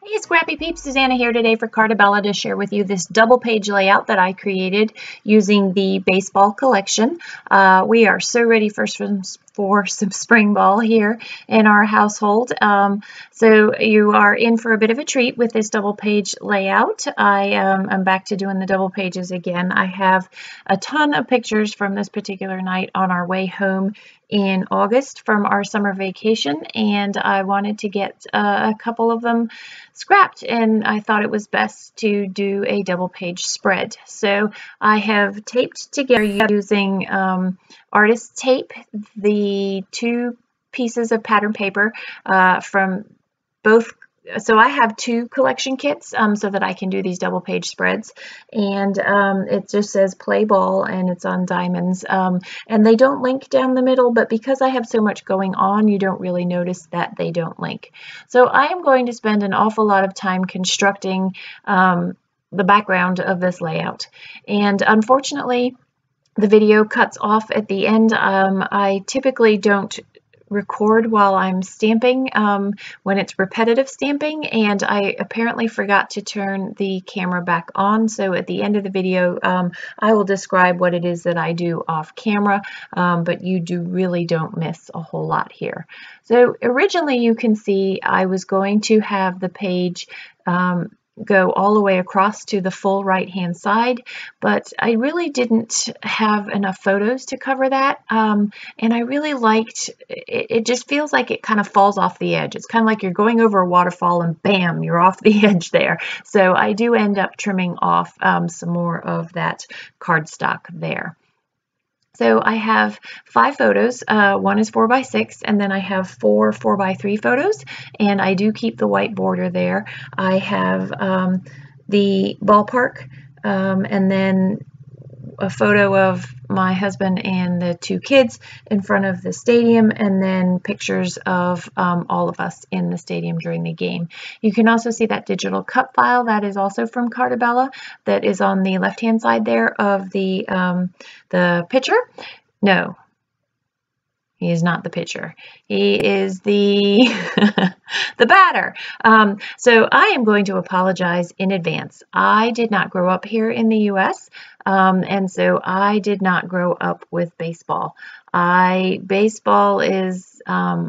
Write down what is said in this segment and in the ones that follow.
Hey Scrappy Peeps, Suzanna here today for CartaBella to share with you this double page layout that I created using the baseball collection. We are so ready for some spring ball here in our household. So you are in for a bit of a treat with this double page layout. I'm back to doing the double pages again. I have a ton of pictures from this particular night on our way home in August from our summer vacation, and I wanted to get a couple of them scrapped, and I thought it was best to do a double page spread. So I have taped together using artist tape the two pieces of pattern paper from both. So I have two collection kits so that I can do these double page spreads, and it just says play ball and it's on diamonds, and they don't link down the middle, but because I have so much going on, you don't really notice that they don't link. So I am going to spend an awful lot of time constructing the background of this layout, and unfortunately the video cuts off at the end. I typically don't record while I'm stamping when it's repetitive stamping, and I apparently forgot to turn the camera back on. So at the end of the video I will describe what it is that I do off camera, but you really don't miss a whole lot here. So originally, you can see I was going to have the page go all the way across to the full right hand side, but I really didn't have enough photos to cover that, and I really liked it. It just feels like it kind of falls off the edge. It's kind of like you're going over a waterfall and bam, you're off the edge there. So I do end up trimming off some more of that cardstock there. So I have 5 photos. One is 4x6, and then I have 4 4x3 photos, and I do keep the white border there. I have the ballpark, and then a photo of my husband and the 2 kids in front of the stadium, and then pictures of all of us in the stadium during the game. You can also see that digital cut file that is also from CartaBella that is on the left hand side there of the pitcher. No, he is not the pitcher. He is the the batter. So I am going to apologize in advance. I did not grow up here in the U.S., and so I did not grow up with baseball. Baseball is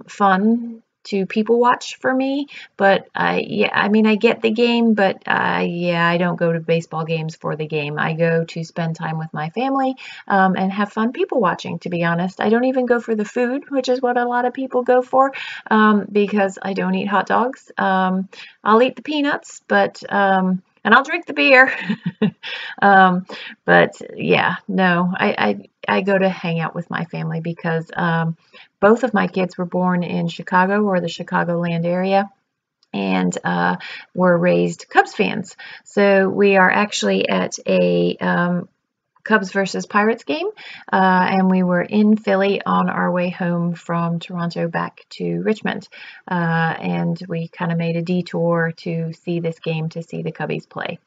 fun to people watch for me, but I get the game, but I don't go to baseball games for the game. I go to spend time with my family and have fun people watching, to be honest. I don't even go for the food, which is what a lot of people go for, because I don't eat hot dogs. I'll eat the peanuts, but and I'll drink the beer. But yeah, no, I go to hang out with my family because both of my kids were born in Chicago or the Chicagoland area, and were raised Cubs fans. So we are actually at a Cubs versus Pirates game, and we were in Philly on our way home from Toronto back to Richmond, and we kind of made a detour to see this game, to see the Cubbies play.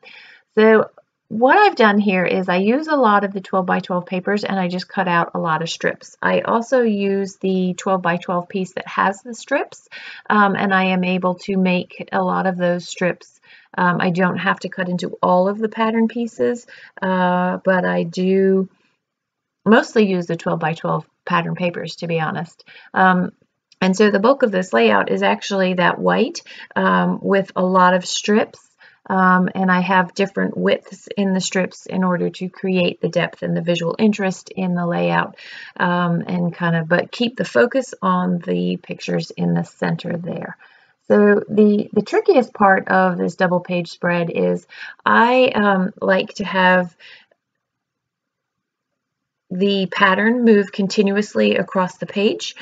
So what I've done here is I use a lot of the 12x12 papers, and I just cut out a lot of strips. I also use the 12x12 piece that has the strips, and I am able to make a lot of those strips. I don't have to cut into all of the pattern pieces, but I do mostly use the 12x12 pattern papers, to be honest. And so the bulk of this layout is actually that white with a lot of strips. And I have different widths in the strips in order to create the depth and the visual interest in the layout, but keep the focus on the pictures in the center there. So the trickiest part of this double page spread is I like to have the pattern move continuously across the page.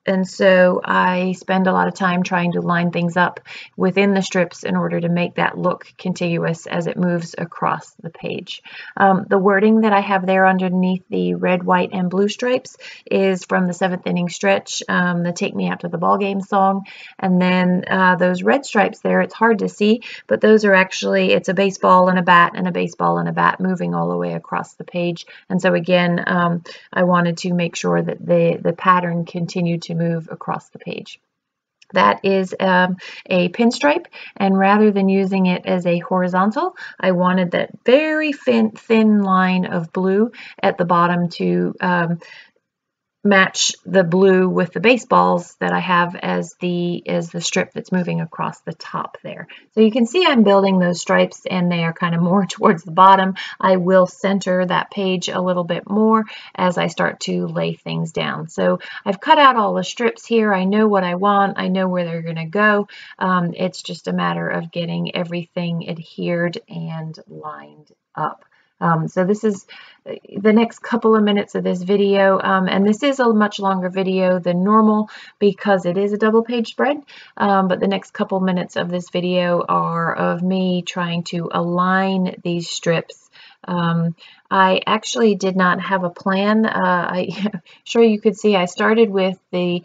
And so I spend a lot of time trying to line things up within the strips in order to make that look contiguous as it moves across the page. The wording that I have there underneath the red, white, and blue stripes is from the 7th inning stretch, the Take Me Out to the Ball Game song. And then those red stripes there, it's hard to see, but those are actually, it's a baseball and a bat and a baseball and a bat moving all the way across the page. And so again, I wanted to make sure that the pattern continued to move across the page. That is a pinstripe, and rather than using it as a horizontal, I wanted that very thin line of blue at the bottom to match the blue with the baseballs that I have as the strip that's moving across the top there. So you can see I'm building those stripes, and they are kind of more towards the bottom. I will center that page a little bit more as I start to lay things down. So I've cut out all the strips here. I know what I want. I know where they're going to go. It's just a matter of getting everything adhered and lined up. So this is the next couple of minutes of this video, and this is a much longer video than normal because it is a double page spread, but the next couple minutes of this video are of me trying to align these strips. I actually did not have a plan. I'm sure you could see I started with the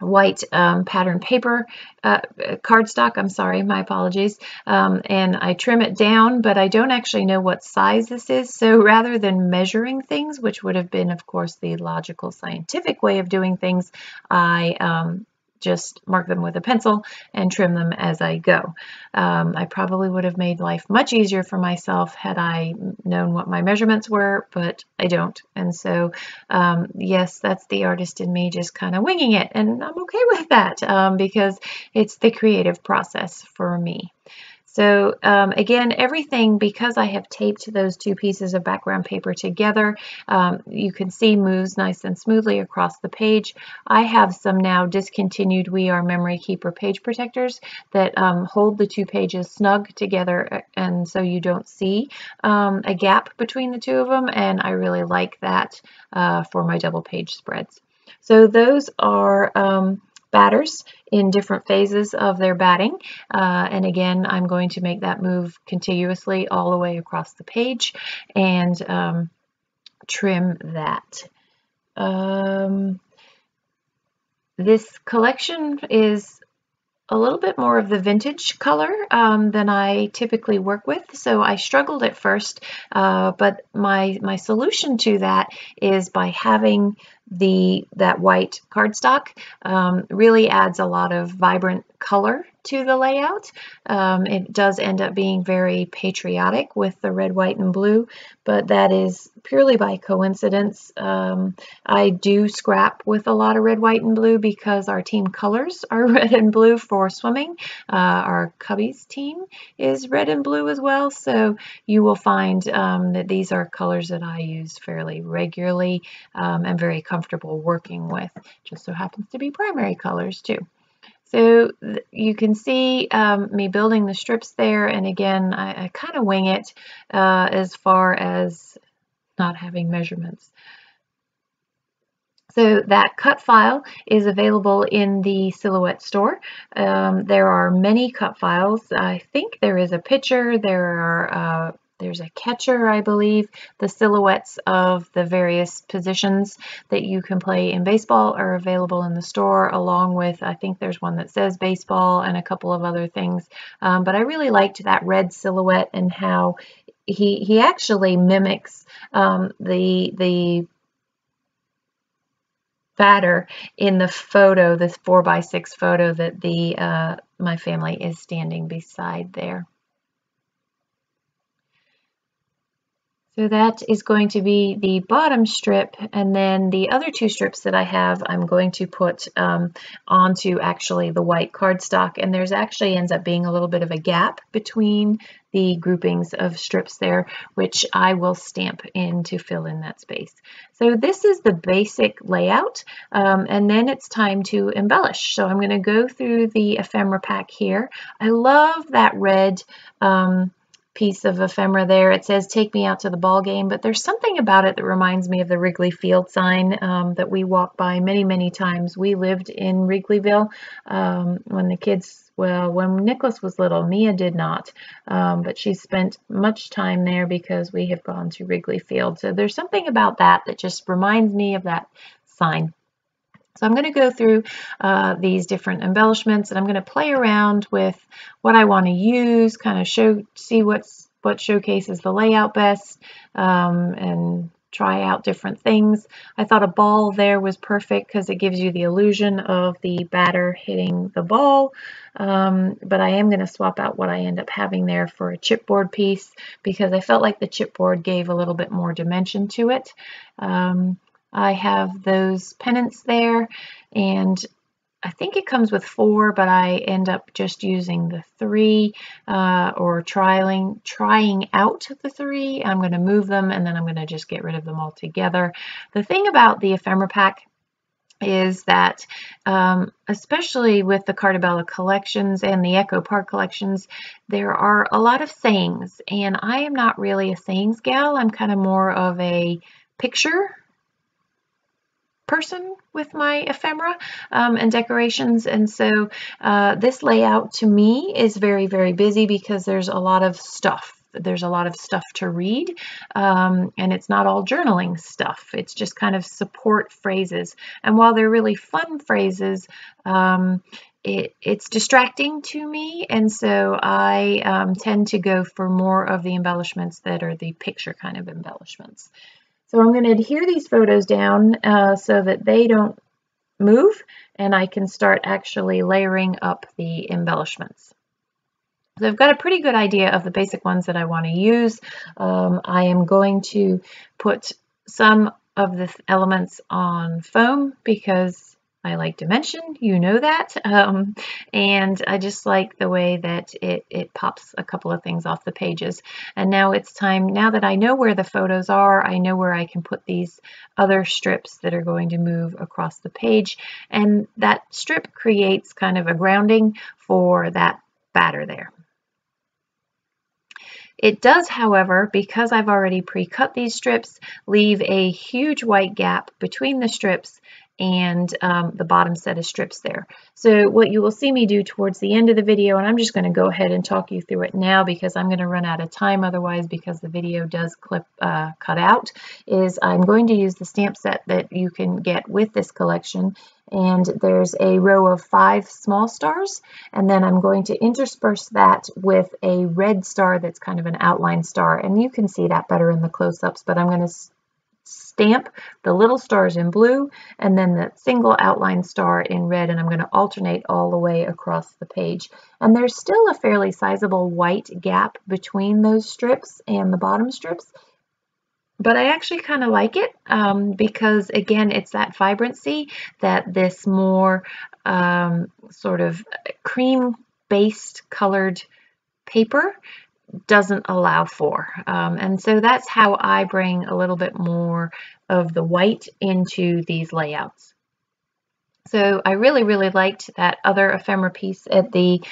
white pattern paper cardstock, I'm sorry, my apologies, and I trim it down, but I don't actually know what size this is, so rather than measuring things, which would have been of course the logical scientific way of doing things, I just mark them with a pencil and trim them as I go. I probably would have made life much easier for myself had I known what my measurements were, but I don't. And so, yes, that's the artist in me just kind of winging it, and I'm okay with that because it's the creative process for me. So again, everything, because I have taped those two pieces of background paper together, you can see moves nice and smoothly across the page. I have some now discontinued We Are Memory Keeper page protectors that hold the two pages snug together, and so you don't see a gap between the two of them, and I really like that for my double page spreads. So those are batters in different phases of their batting, and again I'm going to make that move contiguously all the way across the page and trim that. This collection is a little bit more of the vintage color than I typically work with, so I struggled at first, but my solution to that is by having that white cardstock really adds a lot of vibrant color to the layout. It does end up being very patriotic with the red, white, and blue, but that is purely by coincidence. I do scrap with a lot of red, white, and blue because our team colors are red and blue for swimming. Our Cubbies team is red and blue as well, so you will find that these are colors that I use fairly regularly and very comfortable working with. Just so happens to be primary colors too. So you can see me building the strips there, and again I kind of wing it as far as not having measurements. So that cut file is available in the Silhouette store. There are many cut files. I think there is a picture, there's a catcher, I believe. The silhouettes of the various positions that you can play in baseball are available in the store, along with, I think there's one that says baseball and a couple of other things. But I really liked that red silhouette and how he actually mimics the batter in the photo, this 4x6 photo that my family is standing beside there. So that is going to be the bottom strip, and then the other two strips that I have, I'm going to put onto actually the white cardstock, and there's actually ends up being a little bit of a gap between the groupings of strips there, which I will stamp in to fill in that space. So this is the basic layout, and then it's time to embellish. So I'm going to go through the ephemera pack here. I love that red piece of ephemera there. It says "Take me out to the ball game," but there's something about it that reminds me of the Wrigley Field sign that we walked by many times. We lived in Wrigleyville when the kids, well, when Nicholas was little. Mia did not, but she spent much time there because we have gone to Wrigley Field. So there's something about that that just reminds me of that sign. So I'm going to go through these different embellishments, and I'm going to play around with what I want to use, kind of see what showcases the layout best, and try out different things. I thought a ball there was perfect because it gives you the illusion of the batter hitting the ball. But I am going to swap out what I end up having there for a chipboard piece because I felt like the chipboard gave a little bit more dimension to it. I have those pennants there, and I think it comes with 4, but I end up just using the 3 or trying out the 3. I'm going to move them and then I'm going to just get rid of them all together. The thing about the ephemera pack is that especially with the CartaBella collections and the Echo Park collections, there are a lot of sayings, and I am not really a sayings gal. I'm kind of more of a picture person with my ephemera and decorations, and so this layout to me is very, very busy because there's a lot of stuff. There's a lot of stuff to read, and it's not all journaling stuff. It's just kind of support phrases, and while they're really fun phrases, it's distracting to me, and so I tend to go for more of the embellishments that are the picture kind of embellishments. So I'm going to adhere these photos down so that they don't move, and I can start actually layering up the embellishments. So I've got a pretty good idea of the basic ones that I want to use. I am going to put some of the elements on foam because I like dimension, you know that, and I just like the way that it pops a couple of things off the pages. And now it's time, now that I know where the photos are, I know where I can put these other strips that are going to move across the page, and that strip creates kind of a grounding for that batter there. It does, however, because I've already pre-cut these strips, leave a huge white gap between the strips and the bottom set of strips there. So what you will see me do towards the end of the video, and I'm just going to go ahead and talk you through it now because I'm going to run out of time otherwise because the video does cut out, is I'm going to use the stamp set that you can get with this collection. And there's a row of 5 small stars, and then I'm going to intersperse that with a red star that's kind of an outline star, and you can see that better in the close-ups, but I'm going to stamp the little stars in blue and then the single outline star in red, and I'm going to alternate all the way across the page. And there's still a fairly sizable white gap between those strips and the bottom strips, but I actually kind of like it because, again, it's that vibrancy that this more sort of cream-based colored paper doesn't allow for. And so that's how I bring a little bit more of the white into these layouts. So I really, really liked that other ephemera piece at the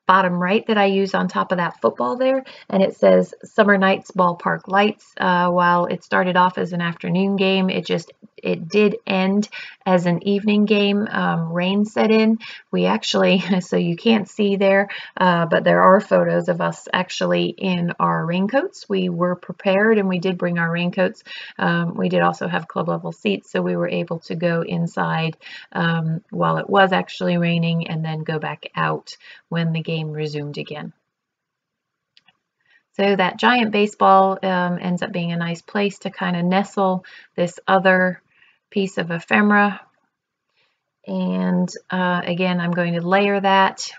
bottom right that I use on top of that football there, and it says Summer Nights Ballpark Lights. While it started off as an afternoon game, it did end as an evening game. Rain set in. We actually, so you can't see there, but there are photos of us actually in our raincoats. We were prepared and we did bring our raincoats. We did also have club level seats, so we were able to go inside while it was actually raining and then go back out when the game resumed again. So that giant baseball ends up being a nice place to kind of nestle this other piece of ephemera. And again, I'm going to layer that.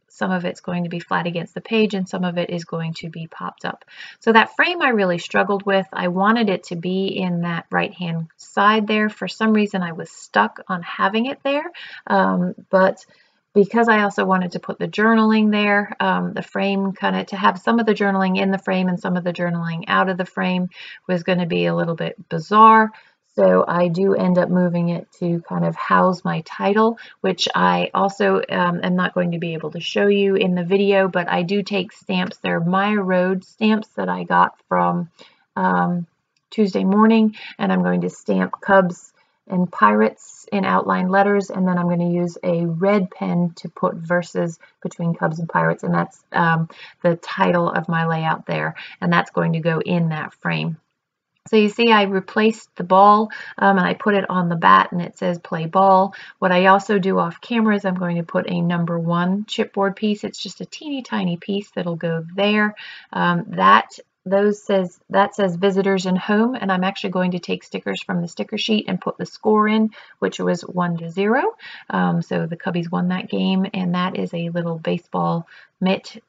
Some of it's going to be flat against the page and some of it is going to be popped up. So that frame I really struggled with. I wanted it to be in that right-hand side there. For some reason, I was stuck on having it there, but because I also wanted to put the journaling there, the frame kind of to have some of the journaling in the frame and some of the journaling out of the frame was going to be a little bit bizarre. So I do end up moving it to kind of house my title, which I also am not going to be able to show you in the video, but I do take stamps. They're My Road stamps that I got from Tuesday morning, and I'm going to stamp Cubs and Pirates in outline letters, and then I'm going to use a red pen to put verses between Cubs and Pirates, and that's the title of my layout there, and that's going to go in that frame. So you see I replaced the ball and I put it on the bat and it says play ball. What I also do off camera is I'm going to put a #1 chipboard piece. It's just a teeny tiny piece that'll go there. That that says visitors and home, and I'm actually going to take stickers from the sticker sheet and put the score in, which was 1-0. So the Cubbies won that game, and that is a little baseball mitt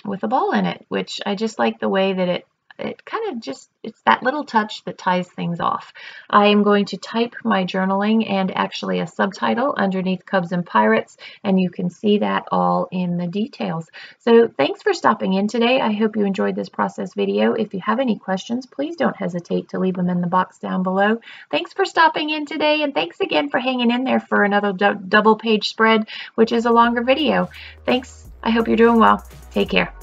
with a ball in it, which I just like the way that it kind of just, it's that little touch that ties things off. I am going to type my journaling and actually a subtitle underneath Cubs and Pirates, and you can see that all in the details. So thanks for stopping in today. I hope you enjoyed this process video. If you have any questions, please don't hesitate to leave them in the box down below. Thanks for stopping in today, and thanks again for hanging in there for another double page spread, which is a longer video. Thanks. I hope you're doing well. Take care.